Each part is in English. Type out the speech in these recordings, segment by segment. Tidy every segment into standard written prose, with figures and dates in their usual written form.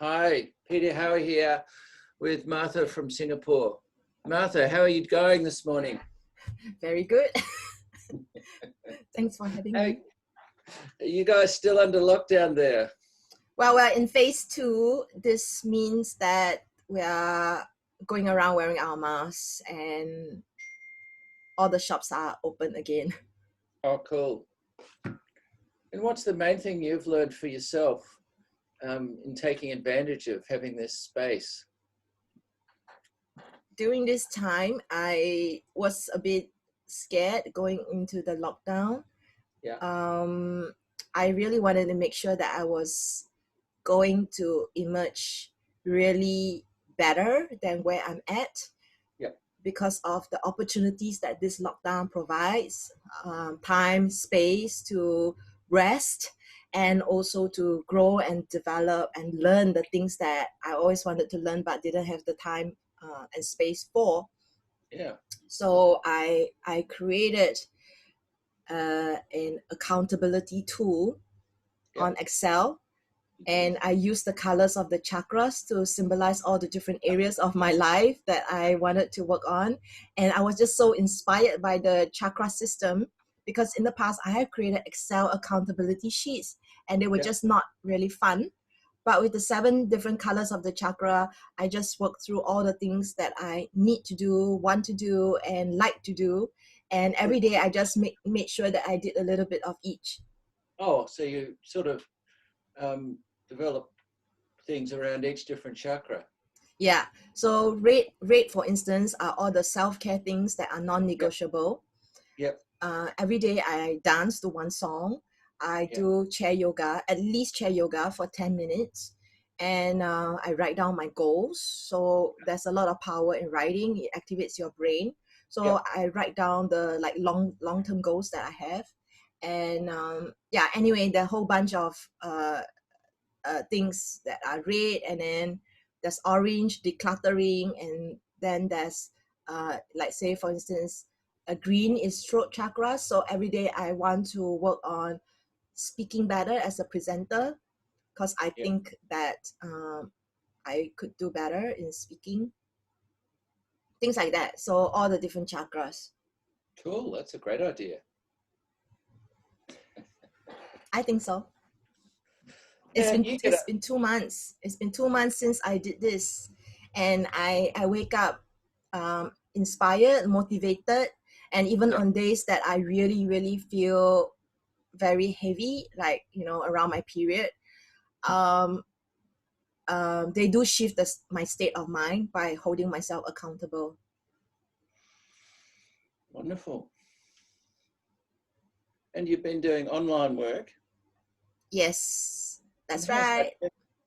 Hi, Peter Howie here with Martha from Singapore. Martha, how are you going this morning? Very good. Thanks for having me. Are you guys still under lockdown there? Well, we're in phase 2. This means that we are going around wearing our masks and all the shops are open again. Oh, cool. And what's the main thing you've learned for yourself in taking advantage of having this space? During this time, I was a bit scared going into the lockdown. Yeah. I really wanted to make sure that I was going to emerge really better than where I'm at. Yeah. Because of the opportunities that this lockdown provides, time, space to rest, and also to grow and develop and learn the things that I always wanted to learn but didn't have the time and space for. Yeah. So I created an accountability tool on Excel, and I use the colors of the chakras to symbolize all the different areas of my life that I wanted to work on. And I was just so inspired by the chakra system, because in the past I have created Excel accountability sheets and they were just not really fun. But with the 7 different colors of the chakra, I just worked through all the things that I need to do, want to do, and like to do. And every day I just made sure that I did a little bit of each. Oh, so you sort of develop things around each different chakra. Yeah. So red, for instance, are all the self-care things that are non-negotiable. Yep. Every day I dance to one song. I do chair yoga, at least chair yoga for 10 minutes. And I write down my goals. So there's a lot of power in writing. It activates your brain. So I write down the long-term goals that I have. And anyway, the whole bunch of things that are red, and then there's orange, decluttering, and then there's like, say for instance, a green is throat chakra. So every day I want to work on speaking better as a presenter, because I think that I could do better in speaking, things like that. So all the different chakras. Cool, that's a great idea. I think so. It's been 2 months. It's been 2 months since I did this, and I wake up inspired, motivated, and even on days that I really feel very heavy, like around my period, they do shift my state of mind by holding myself accountable. Wonderful. And you've been doing online work? Yes, that's right.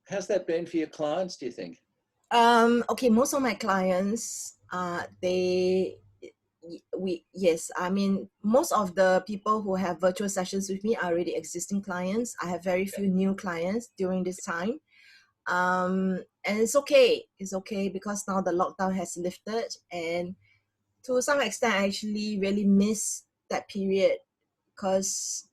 How's that been for your clients, do you think? Okay, most of my clients, most of the people who have virtual sessions with me are already existing clients. I have very few new clients during this time. And it's okay. It's okay because now the lockdown has lifted, and to some extent I actually really miss that period, because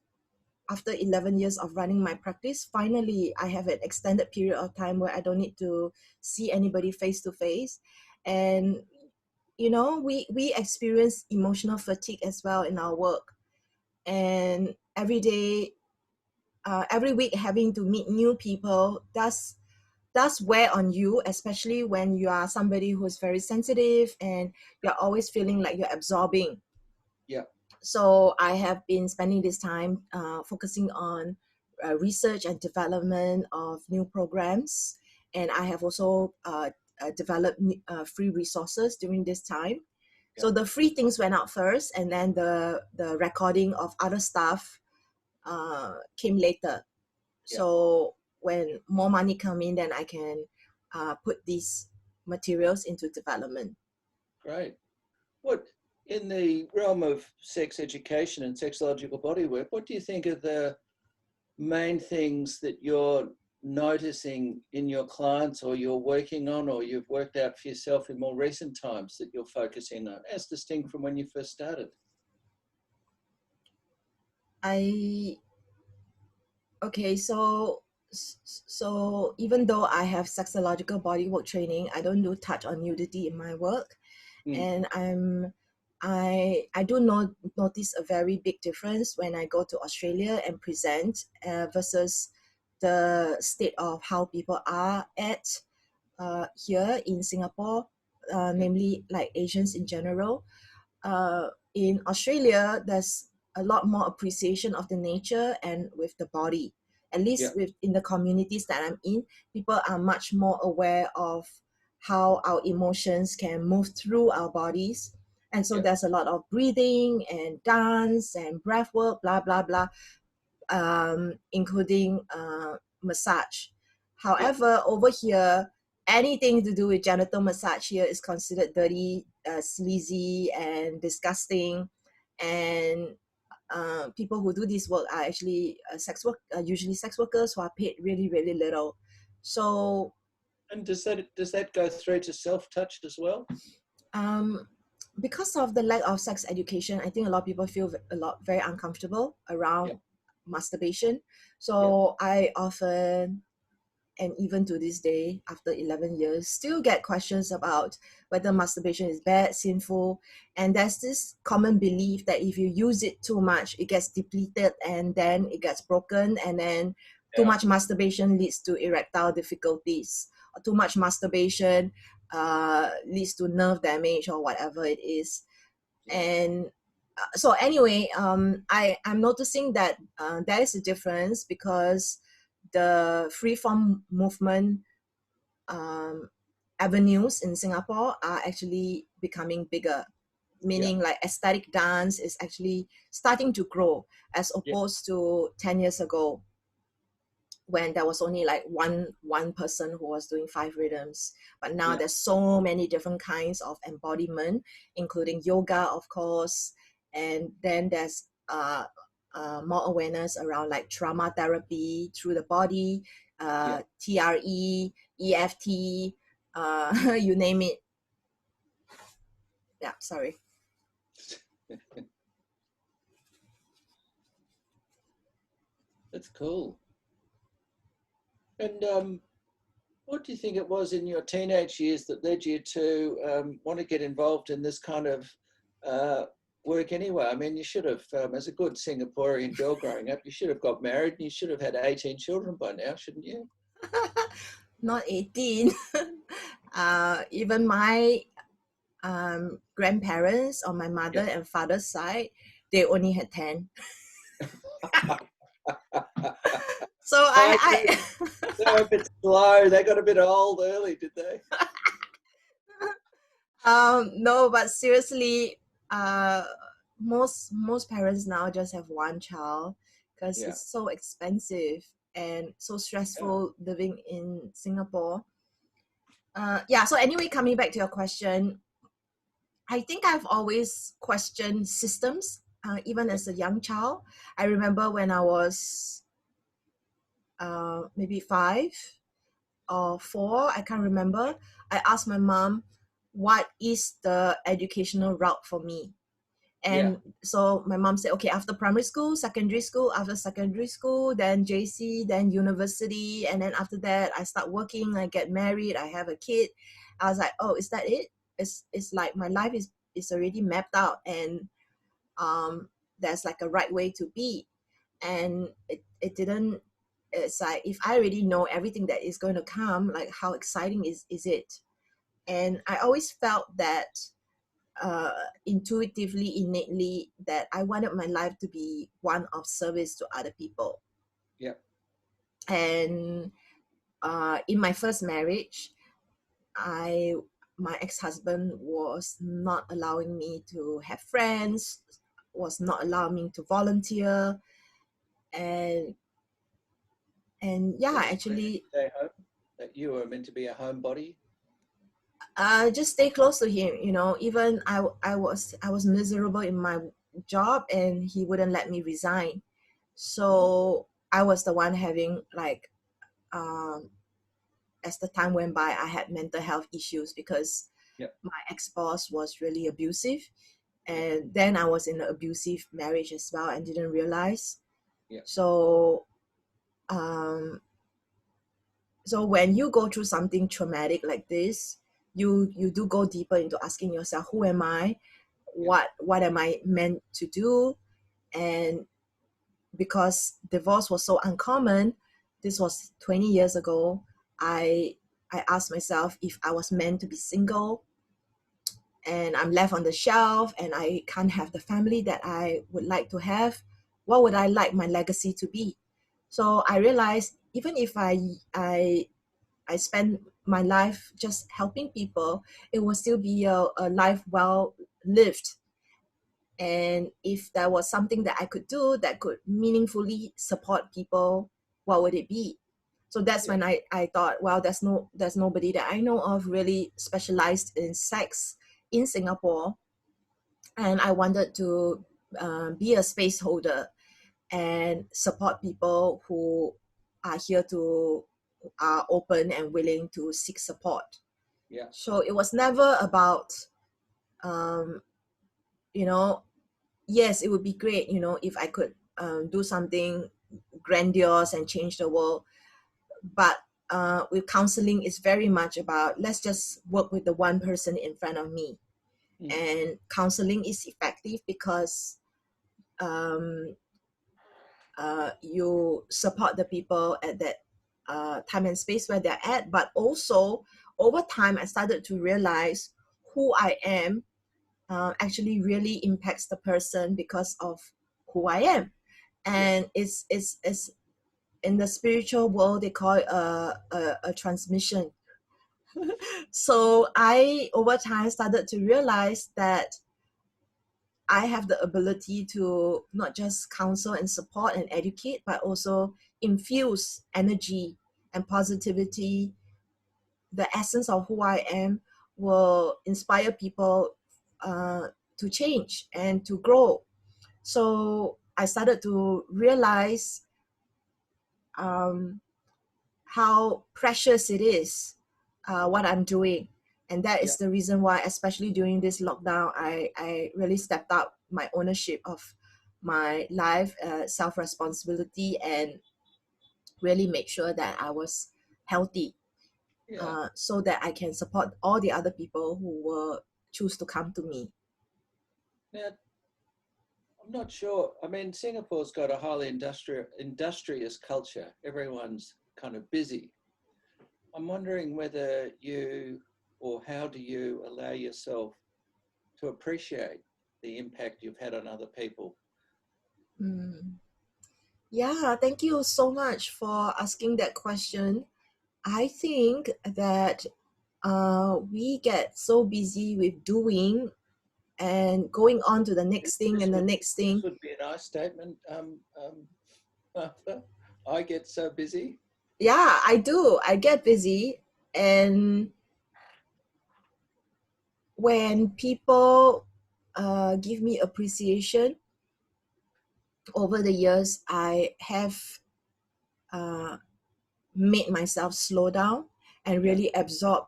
after 11 years of running my practice, finally I have an extended period of time where I don't need to see anybody face to face. And we experience emotional fatigue as well in our work, and every day, every week having to meet new people does wear on you, especially when you are somebody who is very sensitive and you're always feeling like you're absorbing. So I have been spending this time focusing on research and development of new programs, and I have also developed free resources during this time. So the free things went out first, and then the recording of other stuff came later. So when more money come in, then I can put these materials into development. Great. What, in the realm of sex education and sexological bodywork, what do you think are the main things that you're noticing in your clients, or you're working on, or you've worked out for yourself in more recent times that you're focusing on, as distinct from when you first started? Okay, so So even though I have sexological bodywork training, I don't do touch on nudity in my work, Mm. and I do notice a very big difference when I go to Australia and present versus the state of how people are at here in Singapore, Yeah. namely like Asians in general. In Australia, there's a lot more appreciation of the nature and with the body. At Yeah. least in the communities that I'm in, people are much more aware of how our emotions can move through our bodies. And so Yeah. there's a lot of breathing and dance and breath work, blah, blah, blah, including massage. Yeah. However, over here, anything to do with genital massage here is considered dirty, sleazy, and disgusting. And people who do this work are actually usually sex workers who are paid really, really little. So And does that go through to self-touch as well? um, because of the lack of sex education, I think a lot of people feel very uncomfortable Yeah. around masturbation. Yeah. So I often, and even to this day, after 11 years, still get questions about whether masturbation is bad, sinful. And there's this common belief that if you use it too much, it gets depleted and then it gets broken. And then too Yeah. much masturbation leads to erectile difficulties. Or too much masturbation leads to nerve damage or whatever it is. Yeah. And so anyway, I'm noticing that there is a difference because the free form movement um, avenues in Singapore are actually becoming bigger, Yeah. meaning like aesthetic dance is actually starting to grow as Yeah. opposed to 10 years ago when there was only like one person who was doing 5 rhythms. But now Yeah. there's so many different kinds of embodiment, including yoga, of course. And then there's more awareness around like trauma therapy through the body, Yeah. TRE, EFT, you name it. Yeah, sorry. That's cool. And what do you think it was in your teenage years that led you to want to get involved in this kind of uh, work anyway? I mean, you should have, as a good Singaporean girl growing up, you should have got married and you should have had 18 children by now, shouldn't you? Not 18. Even my grandparents on my mother Yeah. and father's side, they only had 10. So Oh, I they were a bit slow. They got a bit old early, did they? no, but seriously, uh, most parents now just have one child because Yeah. it's so expensive and so Yeah. stressful living in Singapore. Yeah. So anyway, coming back to your question, I think I've always questioned systems, even Yeah. as a young child. I remember when I was maybe 5 or 4, I can't remember. I asked my mom, what is the educational route for me? Yeah. And so my mom said, okay, after primary school, after secondary school, then JC, then university. And then after that, I start working, I get married, I have a kid. I was like, oh, is that it? It's like my life is already mapped out and there's like a right way to be. And it didn't, it's like, if I already know everything that is going to come, like how exciting is it? And I always felt that uh, intuitively, innately, that I wanted my life to be one of service to other people. Yeah. And in my first marriage, I my ex-husband was not allowing me to have friends, was not allowing me to volunteer, and yeah, What was he saying? actually, Stay home? That you were meant to be a homebody? just stay close to him. You know, even I was miserable in my job, and he wouldn't let me resign. Mm. So I was the one having like, as the time went by, I had mental health issues because Yeah. my ex-boss was really abusive, Yeah. and then I was in an abusive marriage as well and didn't realize. Yeah. So um So when you go through something traumatic like this, you do go deeper into asking yourself, who am I? Yeah. What am I meant to do? And because divorce was so uncommon, this was 20 years ago, I asked myself if I was meant to be single and I'm left on the shelf and I can't have the family that I would like to have, what would I like my legacy to be? So I realized even if I spend my life just helping people, it will still be a life well lived. And if there was something that I could do that could meaningfully support people, what would it be? So that's Yeah. when I thought, well, there's nobody that I know of really specialized in sex in Singapore. And I wanted to be a space holder and support people who are here to are open and willing to seek support. Yeah. So it was never about um, you know, yes, it would be great, if I could do something grandiose and change the world. But with counseling, it's very much about let's just work with the one person in front of me. Mm. And counseling is effective because um, you support the people at that time and space where they're at. But also, over time, I started to realize who I am actually really impacts the person because of who I am. And it's in the spiritual world, they call it a transmission. So I, over time, started to realize that I have the ability to not just counsel and support and educate, but also infuse energy and positivity. The essence of who I am will inspire people to change and to grow. So I started to realize um, how precious it is what I'm doing. And that Yeah. is the reason why, especially during this lockdown, I really stepped up my ownership of my life, self-responsibility, and really make sure that I was healthy Yeah. so that I can support all the other people who will choose to come to me. Now, I'm not sure. I mean, Singapore's got a highly industrious culture. Everyone's kind of busy. I'm wondering whether you or how do you allow yourself to appreciate the impact you've had on other people? Mm. Yeah, thank you so much for asking that question. I think that we get so busy with doing and going on to the next thing and the next This thing. would be a nice statement, Martha. I get so busy. Yeah, I do. I get busy. And when people give me appreciation over the years, I have uh, made myself slow down and Yeah. really absorb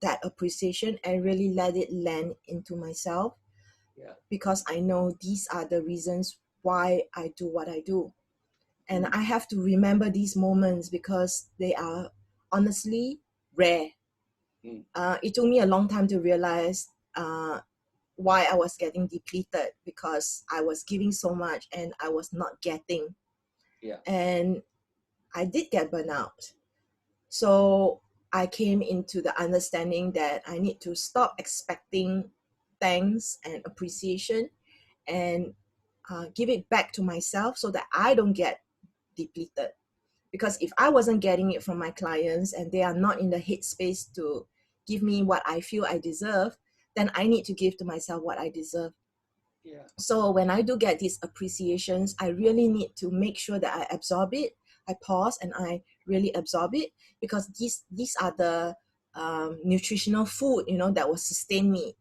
that appreciation and really let it land into myself, Yeah. because I know these are the reasons why I do what I do. And Mm. I have to remember these moments because they are honestly rare. Mm. It took me a long time to realize why I was getting depleted, because I was giving so much and I was not getting. Yeah. And I did get burnout. So I came into the understanding that I need to stop expecting thanks and appreciation and give it back to myself so that I don't get depleted. Because if I wasn't getting it from my clients and they are not in the headspace to give me what I feel I deserve, then I need to give to myself what I deserve. Yeah. So when I do get these appreciations, I really need to make sure that I absorb it. I pause and I really absorb it, because these are the nutritional food, that will sustain me.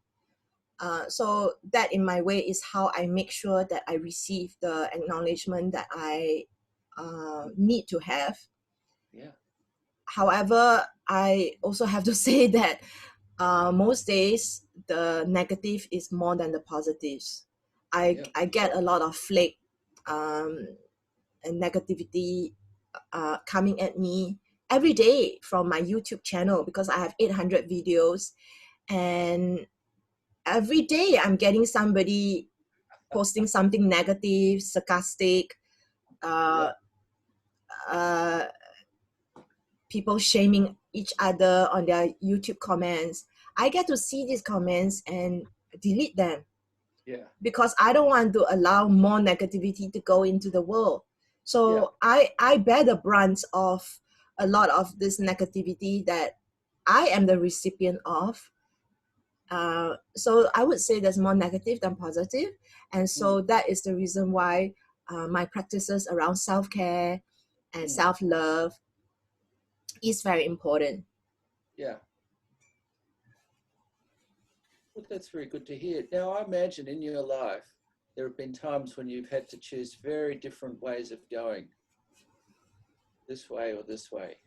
So that in my way is how I make sure that I receive the acknowledgement that I need to have. Yeah. However, I also have to say that most days the negative is more than the positives. I, Yeah. I get a lot of flake um, and negativity coming at me every day from my YouTube channel, because I have 800 videos, and every day I'm getting somebody posting something negative, sarcastic, Yeah. uh, uh, people shaming each other on their YouTube comments. I get to see these comments and delete them, Yeah. because I don't want to allow more negativity to go into the world. Yeah. So I bear the brunt of a lot of this negativity that I am the recipient of. So I would say there's more negative than positive. And Mm. so that is the reason why my practices around self-care and Mm. self-love is very important. Yeah. Well, that's very good to hear. Now, I imagine in your life, there have been times when you've had to choose very different ways of going, this way or this way.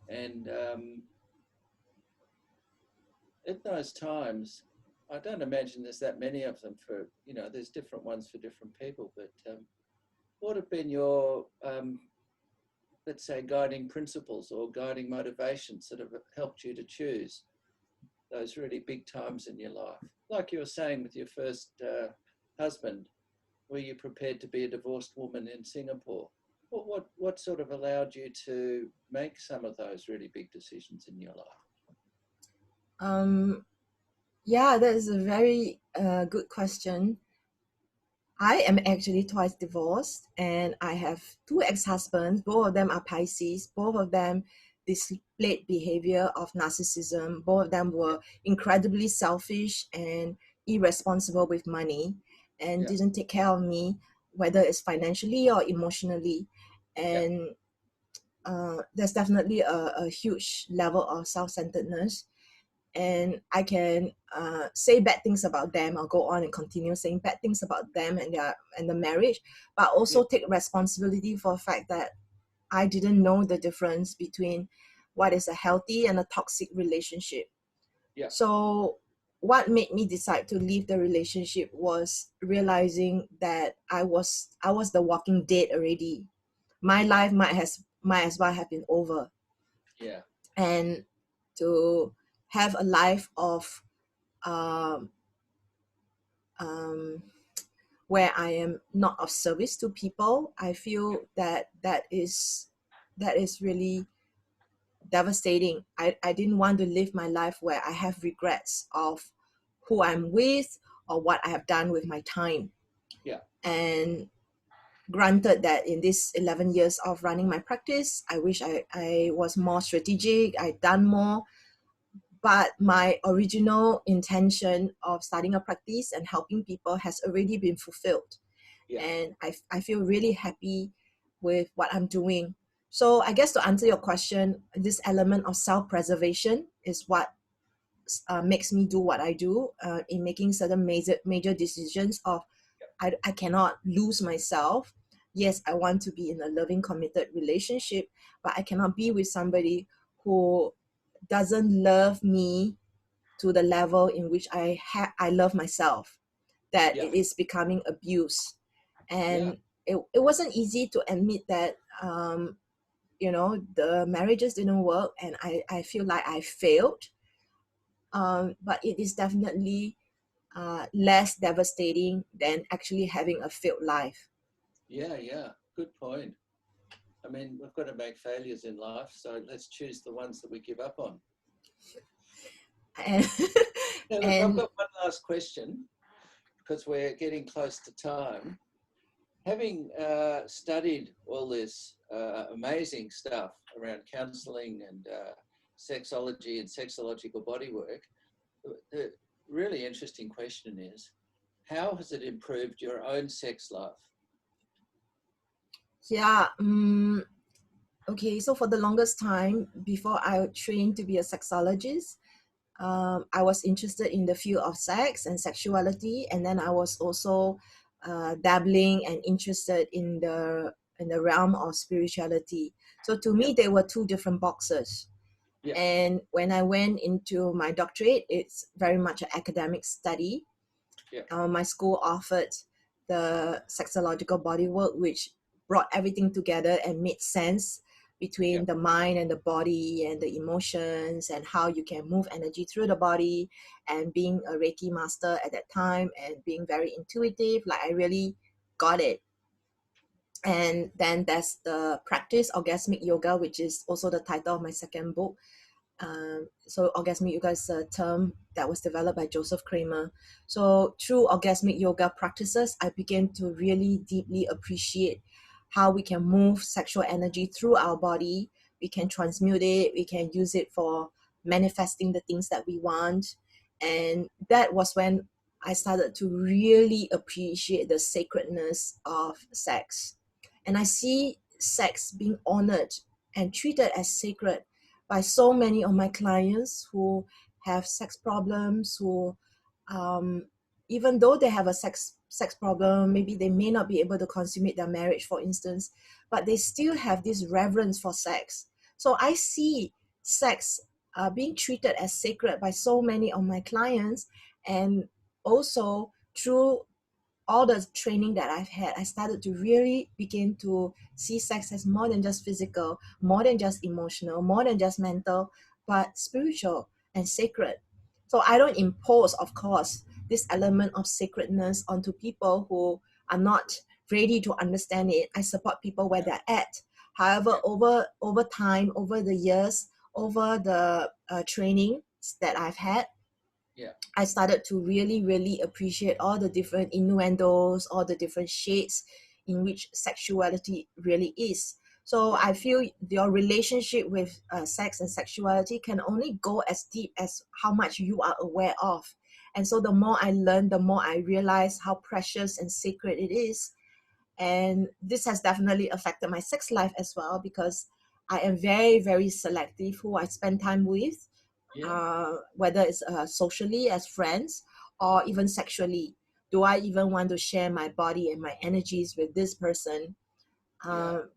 And at those times, I don't imagine there's that many of them for, there's different ones for different people, but what have been your, let's say, guiding principles or guiding motivations that have helped you to choose those really big times in your life? Like you were saying with your first husband, were you prepared to be a divorced woman in Singapore? What sort of allowed you to make some of those really big decisions in your life? Yeah, that is a very good question. I am actually twice divorced, and I have two ex-husbands. Both of them are Pisces. Both of them displayed behavior of narcissism. Both of them were incredibly selfish and irresponsible with money, and Yeah, didn't take care of me, whether it's financially or emotionally. yeah, And there's definitely a huge level of self-centeredness, and I can say bad things about them, or go on and continue saying bad things about them and the marriage, but yeah, also take responsibility for the fact that I didn't know the difference between what is a healthy and a toxic relationship. yeah, So what made me decide to leave the relationship was realizing that I was the walking dead already. My life might as well have been over, yeah, and to have a life of um, um, where I am not of service to people, I feel that that is really devastating. I didn't want to live my life where I have regrets of who I'm with or what I have done with my time. yeah, And granted that in this 11 years of running my practice, I wish I was more strategic, I'd done more, but my original intention of starting a practice and helping people has already been fulfilled. yeah, And I feel really happy with what I'm doing. So I guess to answer your question, this element of self-preservation is what makes me do what I do in making certain major decisions of I cannot lose myself. Yes, I want to be in a loving, committed relationship, but I cannot be with somebody who doesn't love me to the level in which I love myself, that yeah, it is becoming abuse. yeah, And it wasn't easy to admit that the marriages didn't work, and I feel like I failed, but it is definitely less devastating than actually having a failed life. yeah, yeah. Good point. I mean, we've got to make failures in life, so let's choose the ones that we give up on. And Now, look, I've and got one last question because we're getting close to time. Having studied all this amazing stuff around counselling and sexology and sexological bodywork, the really interesting question is, how has it improved your own sex life? yeah, okay, so for the longest time before I trained to be a sexologist, I was interested in the field of sex and sexuality, and then I was also dabbling and interested in the realm of spirituality. So to Yeah, me, they were two different boxes. yeah, And when I went into my doctorate, it's very much an academic study. yeah, My school offered the sexological bodywork, which brought everything together and made sense between the mind and the body and the emotions and how you can move energy through the body, and being a Reiki master at that time and being very intuitive, like I really got it. And then there's the practice orgasmic yoga, which is also the title of my second book. So orgasmic yoga is a term that was developed by Joseph Kramer. So through orgasmic yoga practices, I began to really deeply appreciate how we can move sexual energy through our body. We can transmute it, we can use it for manifesting the things that we want. And that was when I started to really appreciate the sacredness of sex. And I see sex being honored and treated as sacred by so many of my clients who have sex problems, who even though they have a sex problem, maybe they may not be able to consummate their marriage, for instance, but they still have this reverence for sex. So I see sex being treated as sacred by so many of my clients. And also through all the training that I've had, I started to really begin to see sex as more than just physical, more than just emotional, more than just mental, but spiritual and sacred. So I don't impose, of course, this element of sacredness onto people who are not ready to understand it. I support people where they're at. However, over time, over the years, over the training that I've had, I started to really, really appreciate all the different innuendos, all the different shades in which sexuality really is. So I feel your relationship with sex and sexuality can only go as deep as how much you are aware of. And so the more I learn, the more I realize how precious and sacred it is. And this has definitely affected my sex life as well, because I am very, very selective who I spend time with. Whether it's socially as friends or even sexually. Do I even want to share my body and my energies with this person?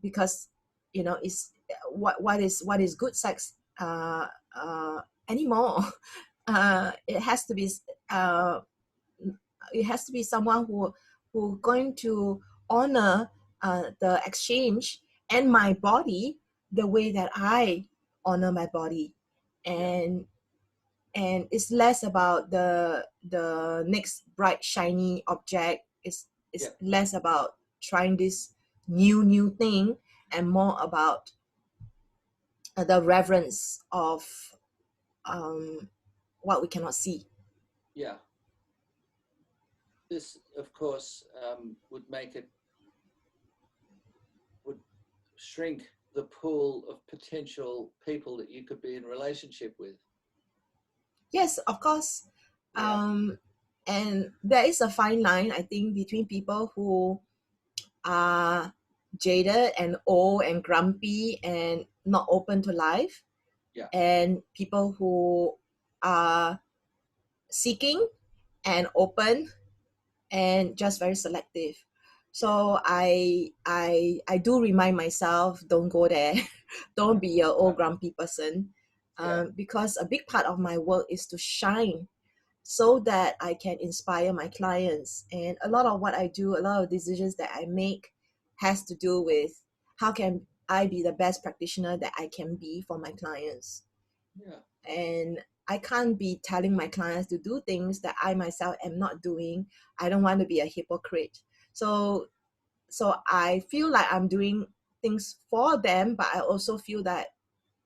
Because it's what is good sex anymore? It has to be someone who going to honor the exchange and my body the way that I honor my body. And it's less about the next bright shiny object. It's less about trying this new thing, and more about the reverence of what we cannot see. This, of course, would shrink the pool of potential people that you could be in relationship with. Yes, of course. And there is a fine line, I think, between people who are jaded and old and grumpy and not open to life, and people who are seeking and open and just very selective. So I do remind myself, don't go there. Don't be an old grumpy person, because a big part of my work is to shine so that I can inspire my clients. And a lot of what I do, a lot of decisions that I make has to do with how can I be the best practitioner that I can be for my clients. And I can't be telling my clients to do things that I myself am not doing. I don't want to be a hypocrite. So I feel like I'm doing things for them, but I also feel that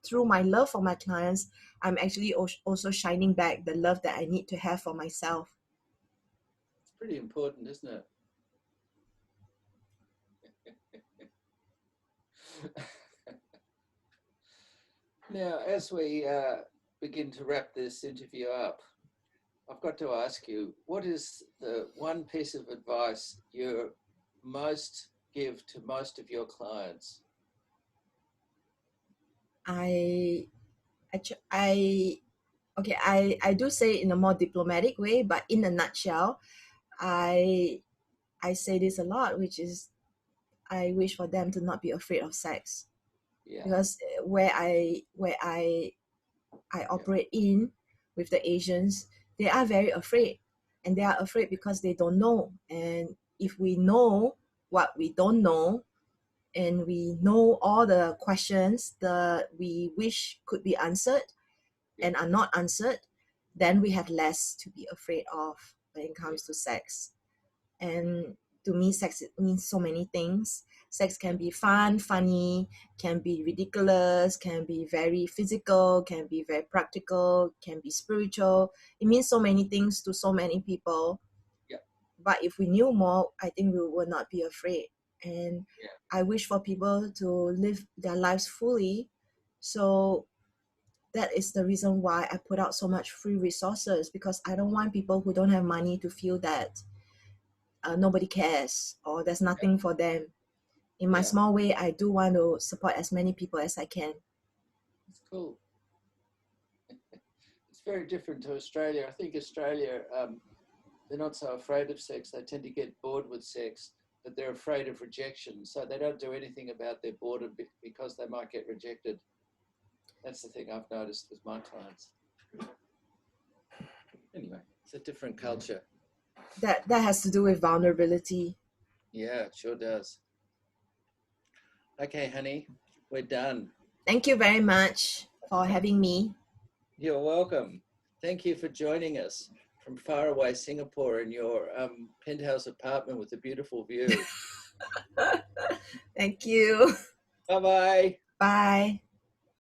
through my love for my clients, I'm actually also shining back the love that I need to have for myself. It's pretty important, isn't it? Now, as we begin to wrap this interview up, I've got to ask you, what is the one piece of advice you most give to most of your clients? I do say it in a more diplomatic way, but in a nutshell, I say this a lot, which is I wish for them to not be afraid of sex. Because where I operate in with the Asians, they are very afraid, and they are afraid because they don't know. And if we know what we don't know, and we know all the questions that we wish could be answered and are not answered, then we have less to be afraid of when it comes to sex. And to me, sex means so many things. Sex can be fun, funny, can be ridiculous, can be very physical, can be very practical, can be spiritual. It means so many things to so many people. Yeah. But if we knew more, I think we would not be afraid. And I wish for people to live their lives fully. So that is the reason why I put out so much free resources, because I don't want people who don't have money to feel that nobody cares or there's nothing for them. In my small way, I do want to support as many people as I can. It's cool. It's very different to Australia. I think Australia, they're not so afraid of sex. They tend to get bored with sex, but they're afraid of rejection. So they don't do anything about their boredom because they might get rejected. That's the thing I've noticed with my clients. Anyway, it's a different culture. That has to do with vulnerability. Yeah, it sure does. Okay, honey, we're done. Thank you very much for having me. You're welcome. Thank you for joining us from faraway Singapore in your penthouse apartment with a beautiful view. Thank you. Bye-bye. Bye.